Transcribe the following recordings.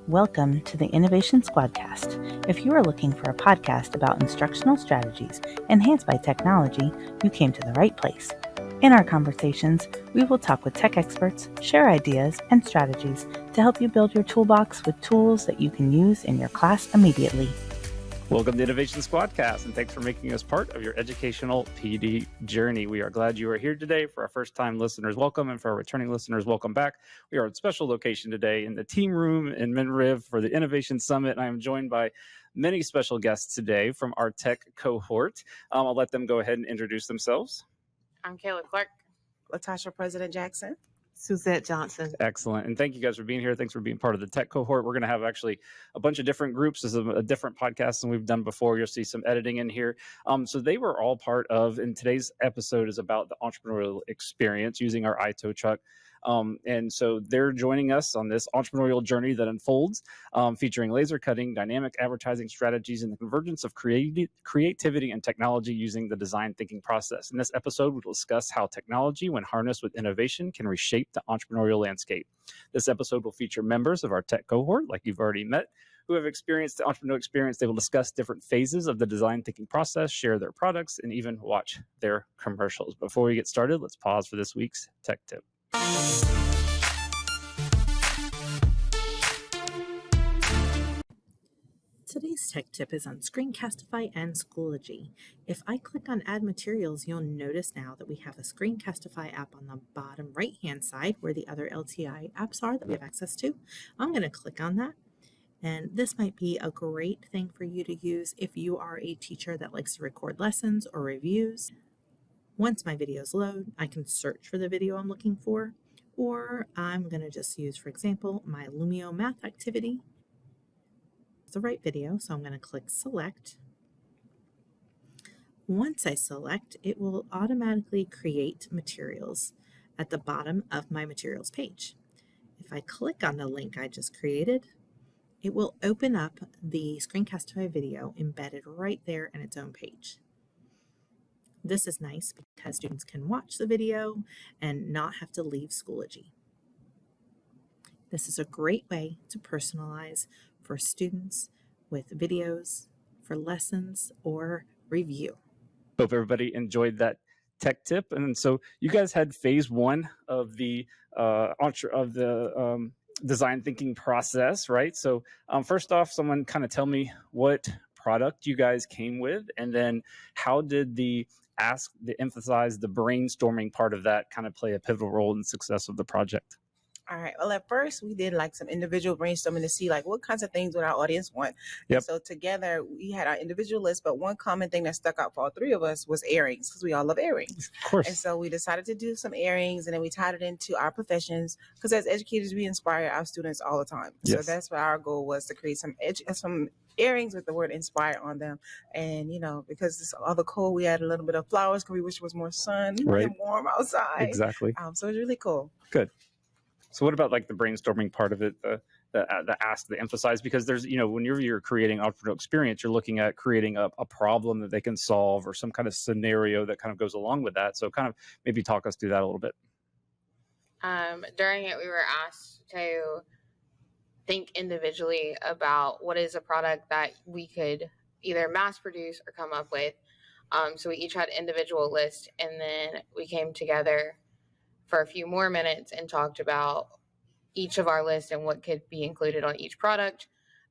Welcome to the Innovation Squadcast. If you are looking for a podcast about instructional strategies enhanced by technology, you came to the right place. In our conversations, we will talk with tech experts, share ideas and strategies to help you build your toolbox with tools that you can use in your class immediately. Welcome to Innovation Squadcast, and thanks for making us part of your educational PD journey. We are glad you are here today. For our first-time listeners, welcome, and for our returning listeners, welcome back. We are at a special location today in the team room in Minriv for the Innovation Summit, and I am joined by many special guests today from our Tech Cohort. I'll let them go ahead and introduce themselves. I'm Kayla Clark. Latasha President Jackson. Suzette Johnson. Excellent. And thank you guys for being here. Thanks for being part of the Tech Cohort. We're going to have actually a bunch of different groups. This is a different podcast than we've done before. You'll see some editing in here. So they were all part of, and today's episode is about the entrepreneurial experience using our ITOW truck. And so they're joining us on this entrepreneurial journey that unfolds, featuring laser cutting, dynamic advertising strategies, and the convergence of creativity and technology using the design thinking process. In this episode, we'll discuss how technology, when harnessed with innovation, can reshape the entrepreneurial landscape. This episode will feature members of our Tech Cohort, like you've already met, who have experienced the entrepreneurial experience. They will discuss different phases of the design thinking process, share their products, and even watch their commercials. Before we get started, let's pause for this week's Tech Tip. Today's tech tip is on Screencastify and Schoology. If I click on Add Materials, you'll notice now that we have a Screencastify app on the bottom right-hand side where the other LTI apps are that we have access to. I'm going to click on that. And this might be a great thing for you to use if you are a teacher that likes to record lessons or reviews. Once my videos load, I can search for the video I'm looking for, or I'm going to just use, for example, my Lumio math activity. It's the right video, so I'm going to click Select. Once I select, it will automatically create materials at the bottom of my materials page. If I click on the link I just created, it will open up the Screencastify video embedded right there in its own page. This is nice because students can watch the video and not have to leave Schoology. This is a great way to personalize for students with videos, for lessons, or review. Hope everybody enjoyed that tech tip. And so you guys had phase one of the design thinking process, right? So first off, someone kind of tell me what product you guys came with, and then how did the emphasize the brainstorming part of that kind of play a pivotal role in the success of the project? All right. Well, at first we did like some individual brainstorming to see like what kinds of things would our audience want. Yep. So together we had our individual list, but one common thing that stuck out for all three of us was earrings, because we all love earrings. Of course. And so we decided to do some earrings, and then we tied it into our professions, because as educators we inspire our students all the time. Yes. So that's what our goal was, to create some earrings with the word inspire on them. And because it's all the cold, we had a little bit of flowers because we wish it was more sun Right. and warm outside. Exactly. So it's really cool. Good. So what about like the brainstorming part of it, the emphasize? Because there's, whenever you're creating entrepreneurial experience, you're looking at creating a problem that they can solve, or some kind of scenario that kind of goes along with that. So kind of maybe talk us through that a little bit. During it, we were asked to think individually about what is a product that we could either mass produce or come up with. So we each had individual lists, and then we came together for a few more minutes and talked about each of our lists and what could be included on each product.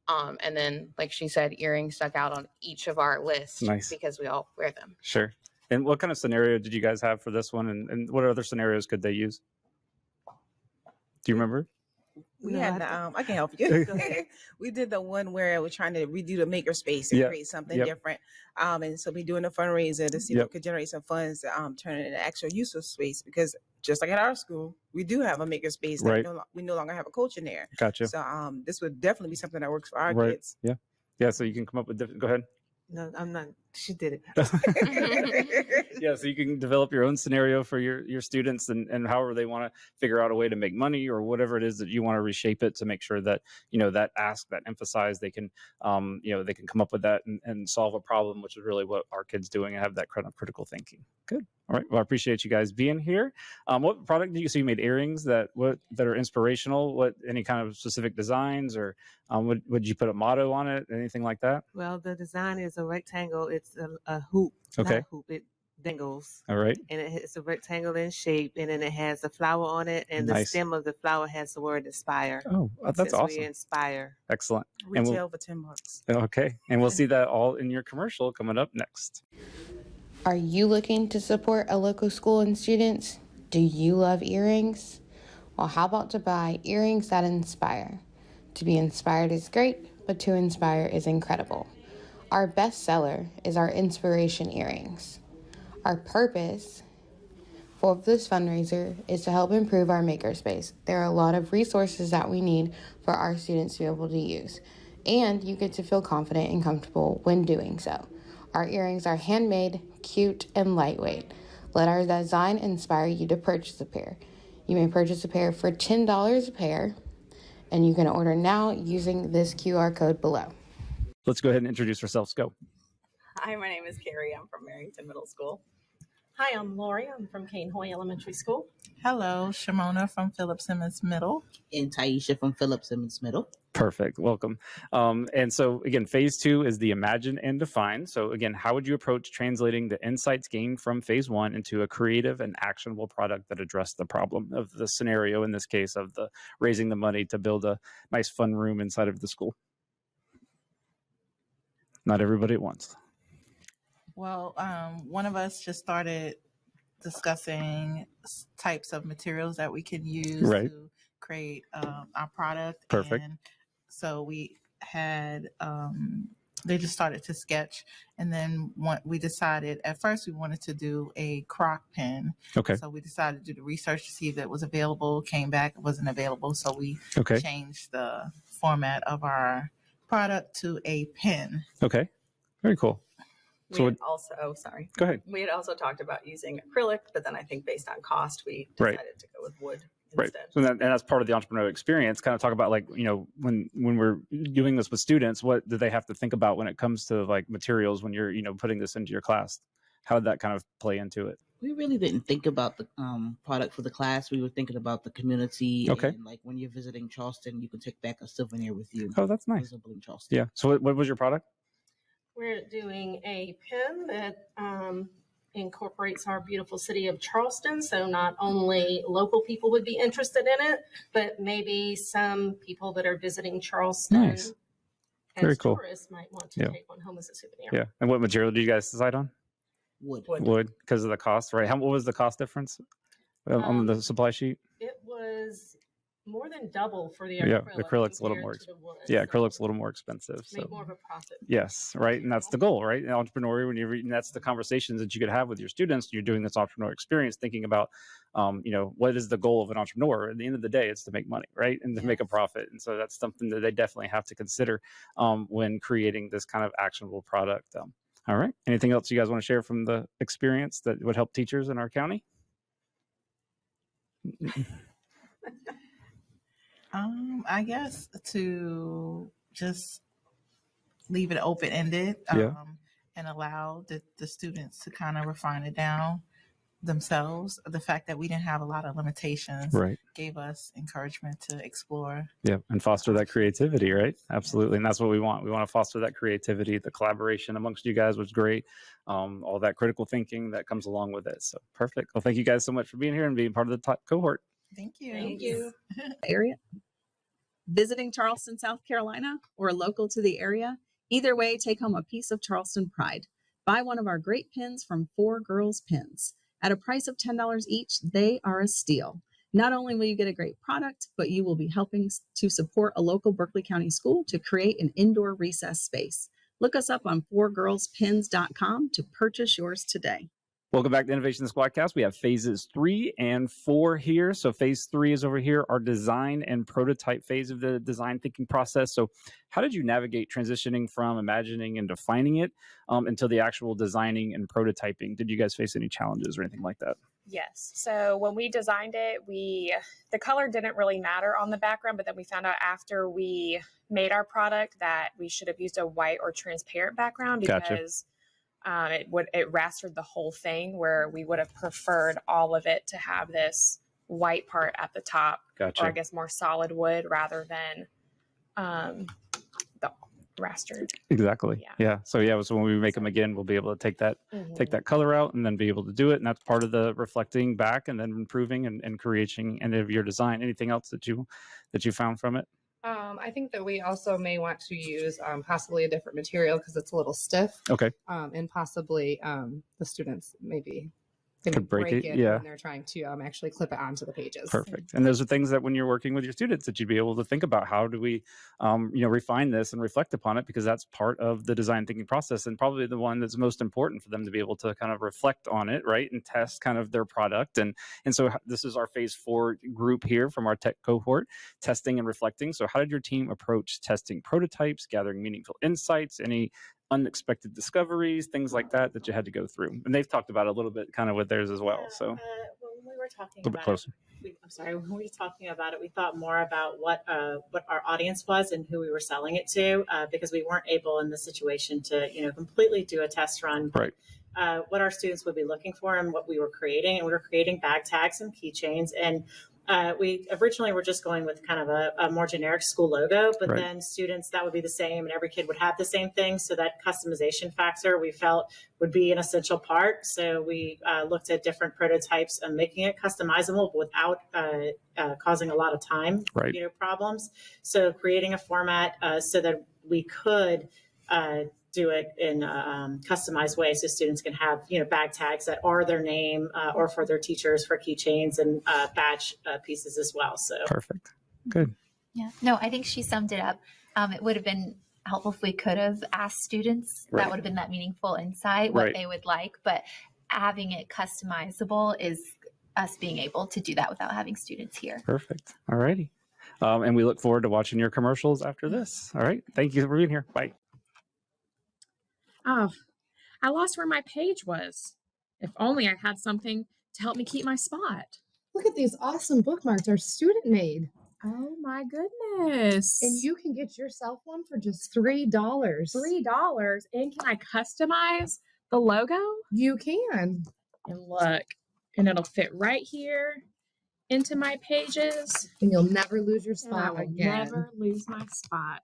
And then, like she said, earrings stuck out on each of our lists. Nice. Because we all wear them. Sure. And what kind of scenario did you guys have for this one? And what other scenarios could they use? Do you remember? We had I can help you. We did the one where we're trying to redo the makerspace and create something different. And so we're doing a fundraiser to see if we could generate some funds to turn it into actual use of space, because just like at our school, we do have a makerspace that Right. we no longer have a coach in there. Gotcha. So this would definitely be something that works for our Right. kids. Yeah. So you can come up with go ahead. No, I'm not. She did it. Yeah, so you can develop your own scenario for your students and however they want to figure out a way to make money or whatever it is that you want to reshape it to make sure that, that ask, that emphasize, they can, they can come up with that and solve a problem, which is really what our kids doing and have that kind of critical thinking. Good. All right. Well, I appreciate you guys being here. What product so you made earrings that are inspirational? What, any kind of specific designs or would you put a motto on it? Anything like that? Well, the design is a rectangle. It's a hoop. Okay. Not a hoop. It dangles. All right. And it's a rectangle in shape, and then it has a flower on it, and the stem of the flower has the word inspire. Oh, that's awesome. We inspire. Excellent. Retail for $10. Okay. And we'll see that all in your commercial coming up next. Are you looking to support a local school and students? Do you love earrings? Well, how about to buy earrings that inspire? To be inspired is great, but to inspire is incredible. Our best seller is our inspiration earrings. Our purpose for this fundraiser is to help improve our makerspace. There are a lot of resources that we need for our students to be able to use, and you get to feel confident and comfortable when doing so. Our earrings are handmade, cute, and lightweight. Let our design inspire you to purchase a pair. You may purchase a pair for $10 a pair, and you can order now using this QR code below. Let's go ahead and introduce ourselves. Go. Hi, my name is Carrie. I'm from Marrington Middle School. Hi, I'm Lori. I'm from Cane Hoy Elementary School. Hello, Shimona from Philip Simmons Middle. And Taisha from Philip Simmons Middle. Perfect. Welcome. And so again, phase 2 is the imagine and define. So again, how would you approach translating the insights gained from phase 1 into a creative and actionable product that addressed the problem of the scenario, in this case of the raising the money to build a nice fun room inside of the school? Not everybody at once. Well, one of us just started discussing types of materials that we can use to create our product. Perfect. And so we had, they just started to sketch. And then we decided, at first we wanted to do a croc pen. Okay. So we decided to do the research to see if it was available, came back, it wasn't available. So we changed the format of our product to a pen. Okay. Very cool. We had also, sorry. Go ahead. We had also talked about using acrylic, but then I think based on cost, we decided to go with wood instead. So and that's part of the entrepreneurial experience. Kind of talk about when we're doing this with students, what do they have to think about when it comes to like materials when you're putting this into your class? How did that kind of play into it? We really didn't think about the product for the class. We were thinking about the community. Okay. And like when you're visiting Charleston, you can take back a souvenir with you. Oh, that's nice. Visible in Charleston. Yeah. So what was your product? We're doing a pen that incorporates our beautiful city of Charleston. So not only local people would be interested in it, but maybe some people that are visiting Charleston Nice. Very cool. tourists might want to take one home as a souvenir. Yeah. And what material did you guys decide on? Wood. Because of the cost, right? What was the cost difference on the supply sheet? It was more than double for the Yeah, acrylic. the acrylic's a little more. Yeah, acrylic's a little more expensive. So make more of a profit. yes, right, and that's the goal, right? In entrepreneurial, when you're reading, that's the conversations that you could have with your students. You're doing this entrepreneurial experience, thinking about, what is the goal of an entrepreneur? At the end of the day, it's to make money, right, and to make a profit. And so that's something that they definitely have to consider when creating this kind of actionable product. All right. Anything else you guys want to share from the experience that would help teachers in our county? I guess to just leave it open-ended and allow the students to kind of refine it down themselves. The fact that we didn't have a lot of limitations gave us encouragement to explore. Yeah, and foster that creativity, right? Absolutely. And that's what we want. We want to foster that creativity, the collaboration amongst you guys was great. All that critical thinking that comes along with it. So perfect. Well, thank you guys so much for being here and being part of the Tech Cohort. Thank you. Thank you. Area. Visiting Charleston, South Carolina, or local to the area, either way, take home a piece of Charleston pride. Buy one of our great pins from 4 Girls Pins. At a price of $10 each, they are a steal. Not only will you get a great product, but you will be helping to support a local Berkeley County school to create an indoor recess space. Look us up on 4girlspins.com to purchase yours today. Welcome back to Innovation Squadcast. We have phases 3 and 4 here. So phase 3 is over here, our design and prototype phase of the design thinking process. So how did you navigate transitioning from imagining and defining it until the actual designing and prototyping? Did you guys face any challenges or anything like that? Yes. So when we designed it, the color didn't really matter on the background, but then we found out after we made our product that we should have used a white or transparent background because it rastered the whole thing, where we would have preferred all of it to have this white part at the top, or I guess more solid wood rather than the rastered. Exactly. Yeah. So when we make them again, we'll be able to take that color out and then be able to do it. And that's part of the reflecting back and then improving and creating end of your design. Anything else that you found from it? I think that we also may want to use possibly a different material because it's a little stiff. Okay. And possibly the students maybe could break it when they're trying to actually clip it onto the pages. Perfect. And those are things that when you're working with your students that you'd be able to think about, how do we refine this and reflect upon it, because that's part of the design thinking process and probably the one that's most important for them to be able to kind of reflect on it, right, and test kind of their product. And so this is our phase 4 group here from our tech cohort, testing and reflecting. So how did your team approach testing prototypes, gathering meaningful insights, any unexpected discoveries, things like that you had to go through? And they've talked about it a little bit kind of with theirs as well. So when we were talking a little bit closer. When we were talking about it, we thought more about what our audience was and who we were selling it to, because we weren't able in this situation to completely do a test run. Right. What our students would be looking for and what we were creating, and we were creating bag tags and keychains. And we originally were just going with kind of a more generic school logo, but then students, that would be the same and every kid would have the same thing. So that customization factor we felt would be an essential part. So we looked at different prototypes and making it customizable without causing a lot of time problems. So creating a format so that we could do it in a customized way, so students can have bag tags that are their name or for their teachers for keychains and badge pieces as well. So perfect. Good. Yeah. No, I think she summed it up. It would have been helpful if we could have asked students. That would have been that meaningful insight, what they would like. But having it customizable is us being able to do that without having students here. Perfect. All righty. And we look forward to watching your commercials after this. All right. Thank you for being here. Bye. Oh, I lost where my page was. If only I had something to help me keep my spot. Look at these awesome bookmarks our student made. Oh my goodness. And you can get yourself one for just $3. $3? And can I customize the logo? You can. And look, and it'll fit right here into my pages. And you'll never lose your spot again. Never lose my spot.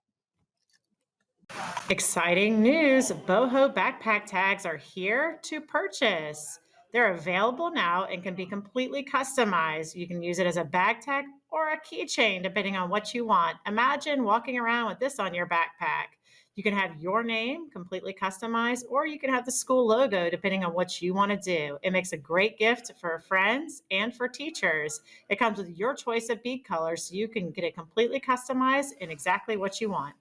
Exciting news! Boho backpack tags are here to purchase. They're available now and can be completely customized. You can use it as a bag tag or a keychain, depending on what you want. Imagine walking around with this on your backpack. You can have your name completely customized, or you can have the school logo, depending on what you want to do. It makes a great gift for friends and for teachers. It comes with your choice of bead colors, so you can get it completely customized in exactly what you want.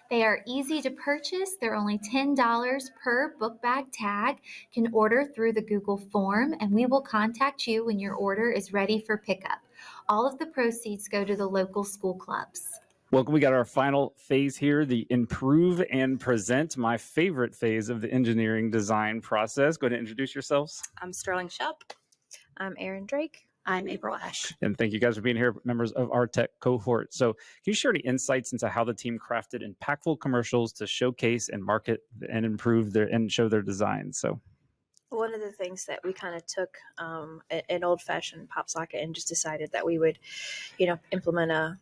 They are easy to purchase. They're only $10 per book bag tag. You can order through the Google form, and we will contact you when your order is ready for pickup. All of the proceeds go to the local school clubs. Welcome. We got our final phase here, the improve and present, my favorite phase of the engineering design process. Go ahead and introduce yourselves. I'm Sterling Shep. I'm Aaron Drake. I'm April Ash. And thank you guys for being here, members of our tech cohort. So can you share any insights into how the team crafted impactful commercials to showcase and market and improve and show their designs? So one of the things that we kind of took an old-fashioned pop socket and just decided that we would, implement a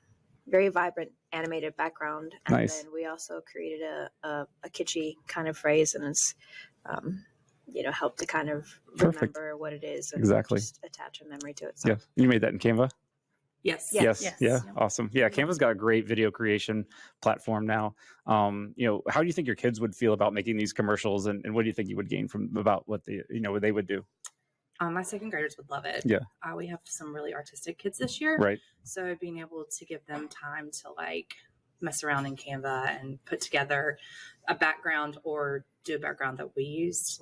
very vibrant animated background. And then we also created a kitschy kind of phrase, and it's help to kind of remember what it is and just attach a memory to it. So. Yeah. You made that in Canva? Yes. Yeah. Awesome. Yeah. Canva's got a great video creation platform now. How do you think your kids would feel about making these commercials, and what do you think you would gain from about what what they would do? My second graders would love it. Yeah. We have some really artistic kids this year. Right. So being able to give them time to mess around in Canva and put together a background or do a background that we used.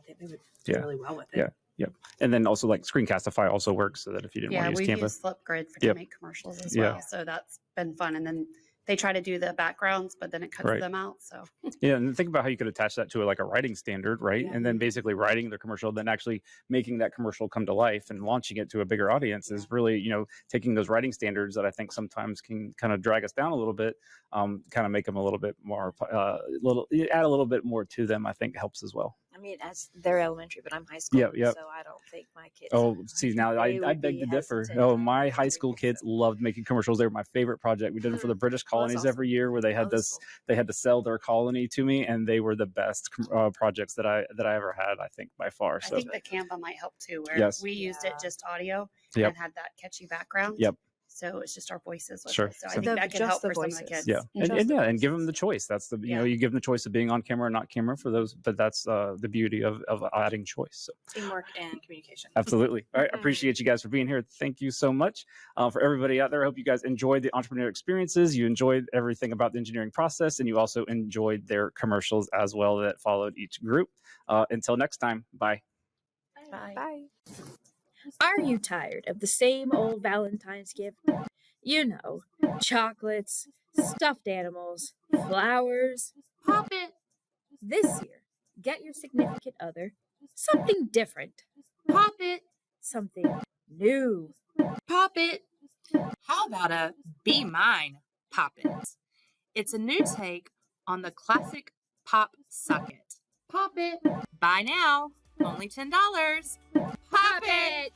think they would do really well with it. Yeah. Yep. And then also like Screencastify also works, so that if you didn't want to use Canva. Yeah, we've used Flipgrid to make commercials as well. So that's been fun. And then they try to do the backgrounds, but then it cuts them out. So yeah, and think about how you could attach that to like a writing standard, right? And then basically writing the commercial, then actually making that commercial come to life and launching it to a bigger audience is really, you know, taking those writing standards that I think sometimes can kind of drag us down a little bit, kind of make them a little bit more, add a little bit more to them. I think helps as well. I mean, as they're elementary, but I'm high school, so I don't think my kids. Oh, see, now I beg to differ. Oh, my high school kids loved making commercials. They were my favorite project. We did them for the British colonies every year, where they had they had to sell their colony to me, and they were the best projects that I ever had, I think, by far. So I think the Canva might help too, where we used it just audio and had that catchy background. So it's just our voices. With it. So I think that can help for some of the kids. Yeah, and give them the choice. That's the you know, you give them the choice of being on camera or not camera for those, but that's the beauty of adding choice. So teamwork and communication. Absolutely. All right, I appreciate you guys for being here. Thank you so much. For everybody out there, I hope you guys enjoyed the entrepreneurial experiences. You enjoyed everything about the engineering process, and you also enjoyed their commercials as well that followed each group. Until next time, bye. Bye. Bye. Are you tired of the same old Valentine's gift? You know, chocolates, stuffed animals, flowers. Pop it! This year, get your significant other something different. Pop it! Something new. Pop it! How about a Be Mine Pop It? It's a new take on the classic pop socket. Pop it! Buy now, only $10. Pop it!